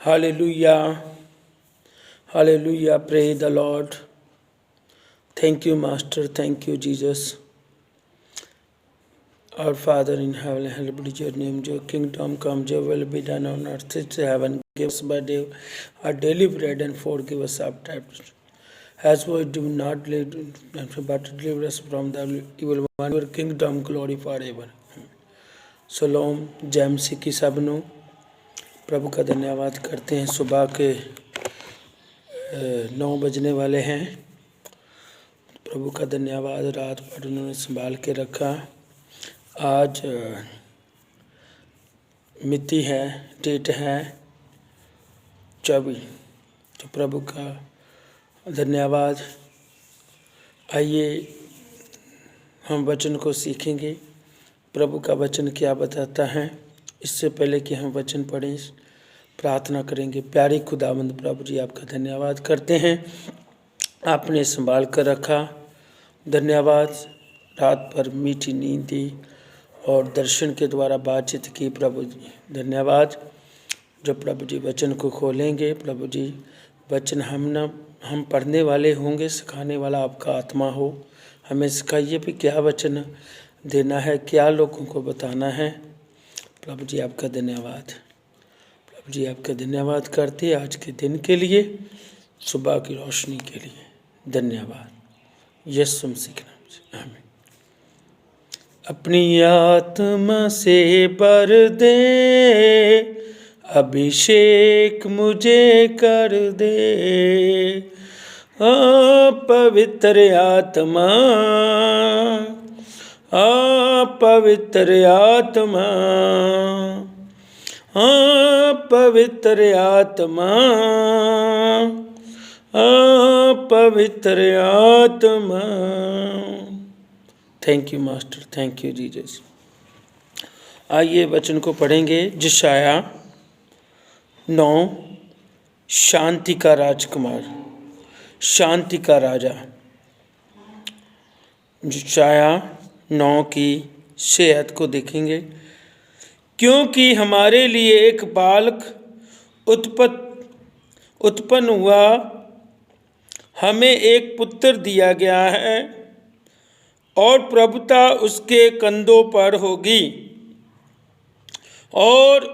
Hallelujah. Hallelujah. Praise the Lord. Thank you, Master. Thank you, Jesus. Our Father in heaven, hallowed be your name. Your kingdom come, your will be done on earth as heaven. Give us by day our daily bread and forgive us our debts. As we do not lead, but deliver us from the evil one. Your kingdom, glory forever. Salom jam सिकी सबनों प्रभु का धन्यवाद करते हैं। सुबह के 9 बजने वाले हैं। प्रभु का धन्यवाद, रात भर उन्होंने संभाल के रखा। आज मिति है, डेट है 24। तो प्रभु का धन्यवाद। आइए हम वचन को सीखेंगे। प्रभु का वचन क्या बताता है। इससे पहले कि हम वचन पढ़ें, प्रार्थना करेंगे। प्यारे खुदावंद प्रभु जी, आपका धन्यवाद करते हैं, आपने संभाल कर रखा। धन्यवाद, रात भर मीठी नींद दी और दर्शन के द्वारा बातचीत की। प्रभु जी धन्यवाद। जो प्रभु जी वचन को खोलेंगे, प्रभु जी वचन हम पढ़ने वाले होंगे, सिखाने वाला आपका आत्मा हो। हमें सिखाइए भी क्या वचन देना है, क्या लोगों को बताना है। प्रभु जी आपका धन्यवाद। प्रभु जी आपका धन्यवाद करते आज के दिन के लिए, सुबह की रोशनी के लिए धन्यवाद। यीशु मसीह के नाम से आमीन। अपनी आत्मा से भर दे, अभिषेक मुझे कर दे। पवित्र आत्मा, पवित्र आत्मा, पवित्र आत्मा, पवित्र आत्मा। Thank you master, thank you Jesus. आइए वचन को पढ़ेंगे। यशायाह 9, शांति का राजकुमार, शांति का राजा। यशायाह 9 की सेहत को देखेंगे। क्योंकि हमारे लिए एक बालक उत्पन्न हुआ, हमें एक पुत्र दिया गया है और प्रभुता उसके कंधों पर होगी। और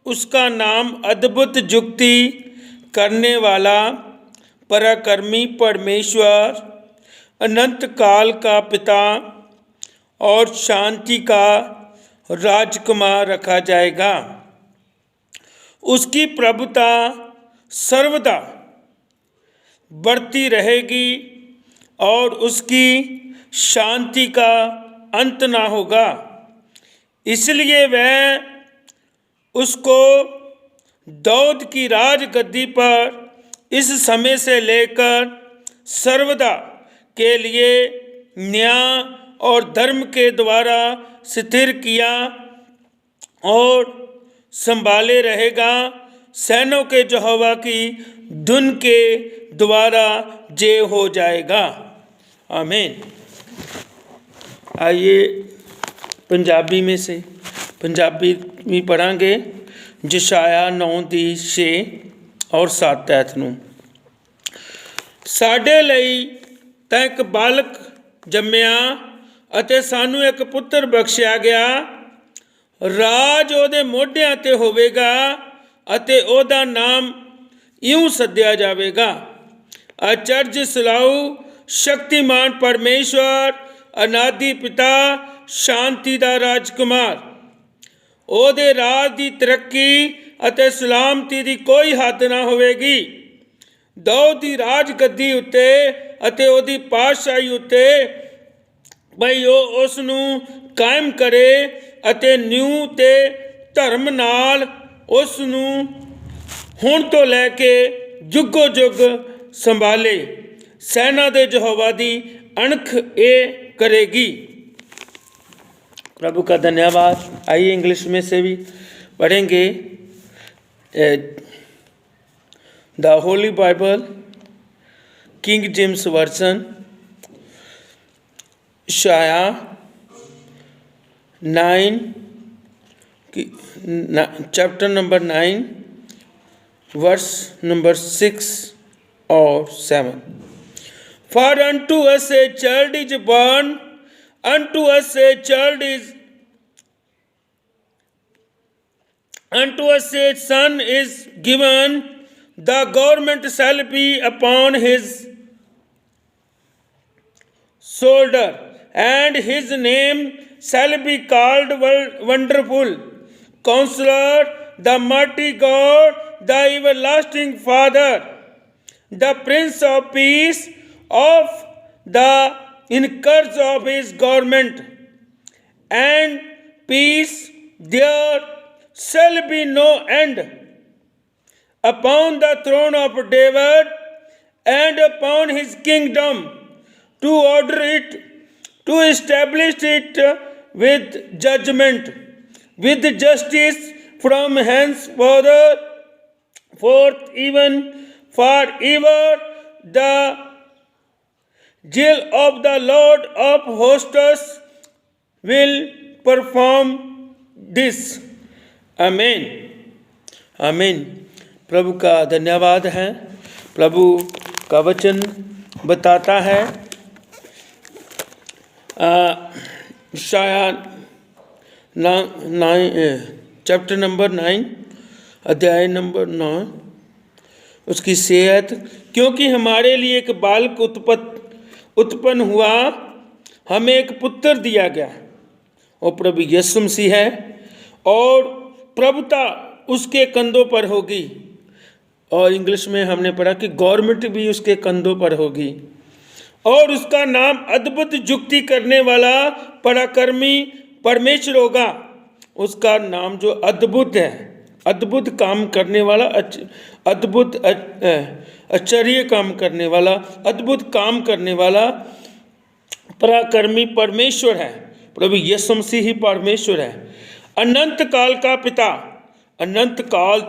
उसका नाम अद्भुत जुक्ति करने वाला, पराक्रमी परमेश्वर, अनंत काल का पिता और शांति का राजकुमार रखा जाएगा। उसकी प्रभुता सर्वदा बढ़ती रहेगी और उसकी शांति का अंत ना होगा। इसलिए वह उसको दाऊद की राजगद्दी पर इस समय से लेकर सर्वदा के लिए न्याय और धर्म के द्वारा स्थिर किया और संभाले रहेगा। सैनों के यहोवा की धुन के द्वारा जय हो जाएगा। आमीन। आइए पंजाबी में पढ़ांगे। यशायाह 9 ਦੀ 6 और 7 ਐਤ ਨੂੰ। ਸਾਡੇ ਲਈ ਤਾਂ ਇੱਕ ਬਾਲਕ ਜੰਮਿਆ ਅਤੇ ਸਾਨੂੰ ਇੱਕ ਪੁੱਤਰ ਬਖਸ਼ਿਆ ਗਿਆ। ਰਾਜ ਉਹਦੇ ਮੋਢਿਆਂ ਤੇ ਹੋਵੇਗਾ ਅਤੇ ਉਹਦਾ ਨਾਮ ਇਉਂ ਸੱਦਿਆ ਜਾਵੇਗਾ, ਅਚਰਜ ਸਲਾਊ, ਸ਼ਕਤੀਮਾਨ ਪਰਮੇਸ਼ਵਰ, ਅਨਾਦਿ ਪਿਤਾ, ਸ਼ਾਂਤੀ ਦਾ ਰਾਜਕੁਮਾਰ। ਉਹਦੇ ਰਾਜ ਦੀ ਤਰੱਕੀ ਅਤੇ ਸਲਾਮਤੀ ਦੀ ਕੋਈ ਹੱਦ ਨਾ ਹੋਵੇਗੀ। ਦਾਊਦ ਦੀ ਰਾਜ ਗੱਦੀ ਉੱਤੇ ਅਤੇ ਉਹਦੀ ਪਾਤਸ਼ਾਹੀ ਉੱਤੇ ਬਈ ਉਹ ਉਸ ਨੂੰ ਕਾਇਮ ਕਰੇ ਅਤੇ ਨਿਊ ਤੇ ਧਰਮ ਨਾਲ ਉਸ ਨੂੰ ਹੁਣ ਤੋਂ ਲੈ ਕੇ ਜੁਗੋ ਜੁਗ ਸੰਭਾਲੇ। ਸੈਨਾ ਦੇ ਯਹੋਵਾ ਦੀ अणख ये करेगी। प्रभु का धन्यवाद। आइए इंग्लिश में से भी पढ़ेंगे। The Holi Bible, king James version, यशायाह 9 चैप्टर नंबर 9 वर्स नंबर 6 और 7। For unto us a child is born, unto us a child is, unto us a son is given, the government shall be upon his shoulder, and his name shall be called Wonderful, Counselor, the Mighty God, the Everlasting Father, the Prince of Peace. Of the increase of his government and peace there shall be no end upon the throne of David and upon his kingdom, to order it, to establish it with judgment, with justice from henceforth, even forever. The zeal of the Lord of hosts will perform this. आमीन आमीन। प्रभु का धन्यवाद है। प्रभु का वचन बताता है शायद चैप्टर नंबर 9 अध्याय नंबर 9 उसकी सेहत, क्योंकि हमारे लिए एक बालक उत्पन्न हुआ, हमें एक पुत्र दिया गया और प्रभु यीशु मसीह है, और प्रभुता उसके कंधों पर होगी। और इंग्लिश में हमने पढ़ा कि गवर्नमेंट भी उसके कंधों पर होगी, और उसका नाम अद्भुत युक्ति करने वाला पराक्रमी परमेश्वर होगा। उसका नाम जो अद्भुत है, अद्भुत काम करने वाला, अद्भुत आश्चर्य काम करने वाला, अद्भुत काम करने वाला पराक्रमी परमेश्वर है। प्रभु यीशु मसीह ही परमेश्वर है, अनंत काल का पिता, अनंत काल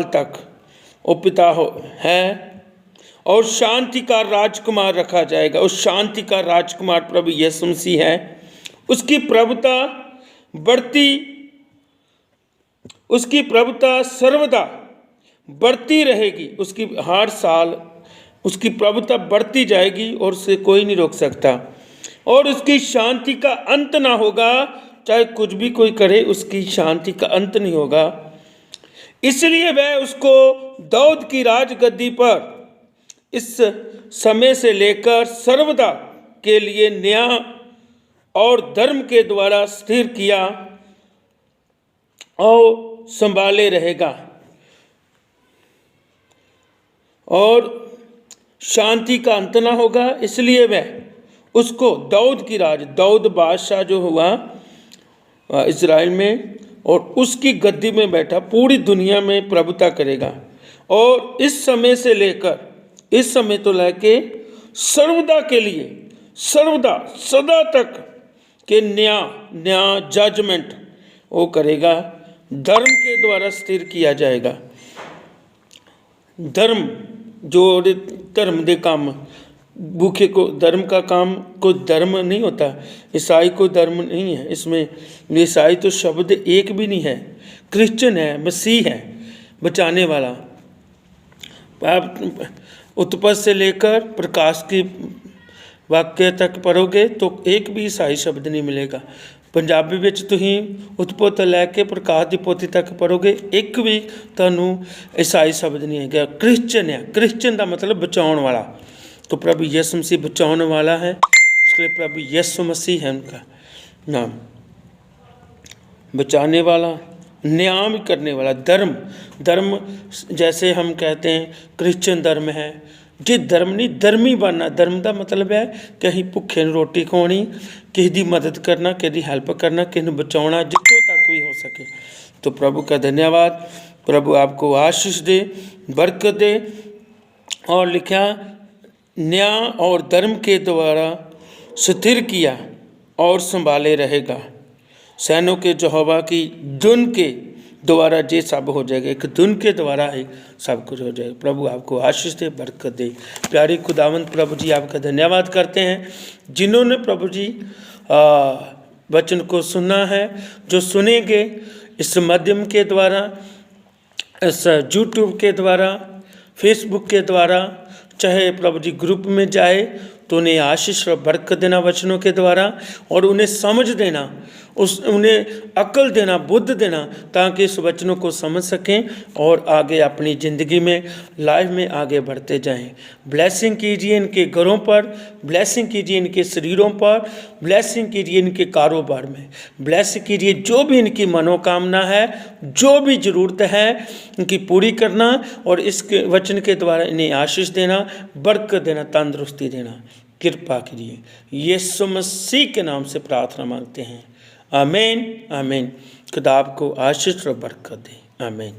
तक वो पिता है, और शांति का राजकुमार रखा जाएगा। उस शांति का राजकुमार प्रभु यीशु मसीह है। उसकी प्रभुता सर्वदा बढ़ती रहेगी। उसकी हर साल उसकी प्रभुता बढ़ती जाएगी और उसे कोई नहीं रोक सकता, और उसकी शांति का अंत ना होगा। चाहे कुछ भी कोई करे, उसकी शांति का अंत नहीं होगा। इसलिए वह उसको दाऊद की राजगद्दी पर इस समय से लेकर सर्वदा के लिए न्याय और धर्म के द्वारा स्थिर किया और संभाले रहेगा, और शांति का अंत ना होगा। इसलिए वह उसको दाऊद बादशाह जो हुआ इज़राइल में, और उसकी गद्दी में बैठा पूरी दुनिया में प्रभुता करेगा। और इस समय से लेकर, इस समय तो लेके सर्वदा के लिए, सर्वदा सदा तक के न्याय जजमेंट वो करेगा। धर्म के द्वारा स्थिर किया जाएगा। धर्म जो धर्म दे काम भूखे को, धर्म का काम कोई धर्म नहीं होता। ईसाई कोई धर्म नहीं है इसमें। ईसाई तो शब्द एक भी नहीं है। क्रिश्चियन है, मसीह है बचाने वाला। आप उत्पत्ति से लेकर प्रकाश की वाक्य तक पढ़ोगे तो एक भी ईसाई शब्द नहीं मिलेगा। पंजाबी ਵਿੱਚ ਤੁਸੀਂ ਉਤਪਤ ਤੋਂ ਲੈ ਕੇ ਪ੍ਰਕਾਸ਼ ਦੀ ਪੋਥੀ ਤੱਕ ਪੜੋਗੇ, ਇੱਕ ਵੀ ਤੁਹਾਨੂੰ ईसाई शब्द नहीं है। क्रिश्चियन है, क्रिश्चियन का मतलब बचाने वाला। तो प्रभु यीशु मसीह बचाने वाला है, इसलिए प्रभु यीशु मसीह है उनका नाम। बचाने वाला, न्याय करने वाला। धर्म जैसे हम कहते हैं क्रिश्चियन धर्म है, जे धर्म नहीं, धर्मी बनना। धर्म का मतलब है कि असीं भुखे नूं रोटी खवानी, किसी की मदद करना, किसी की हेल्प करना, किसी नूं बचाउणा, जितों तक भी हो सके। तो प्रभु का धन्यवाद। प्रभु आपको आशीष दे, बरकत दे। और लिखा न्याय और धर्म के द्वारा स्थिर किया और संभाले रहेगा। सैनों के यहोवा की धुन के द्वारा ये सब हो जाएगा। एक धुन के द्वारा ही सब कुछ हो जाएगा। प्रभु आपको आशीष दे, बरकत दे। प्यारे खुदावंत प्रभु जी आपका धन्यवाद करते हैं, जिन्होंने प्रभु जी वचन को सुना है, जो सुनेंगे इस माध्यम के द्वारा, इस यूट्यूब के द्वारा, फेसबुक के द्वारा, चाहे प्रभु जी ग्रुप में जाए तो उन्हें आशीष और बरकत देना वचनों के द्वारा, और उन्हें समझ देना, उन्हें अक्ल देना, बुद्ध देना, ताकि इस वचनों को समझ सकें और आगे अपनी ज़िंदगी में, लाइफ में आगे बढ़ते जाएं। ब्लेसिंग कीजिए इनके घरों पर, ब्लेसिंग कीजिए इनके शरीरों पर, ब्लेसिंग कीजिए इनके कारोबार में, ब्लेसिंग कीजिए जो भी इनकी मनोकामना है, जो भी ज़रूरत है इनकी पूरी करना, और इसके वचन के द्वारा इन्हें आशीष देना, बरकत देना, तंदुरुस्ती देना। कृपा कीजिए, यीशु मसीह के नाम से प्रार्थना मांगते हैं। आमीन आमीन। खुदा आपको आशीष और बरकत दे। आमीन।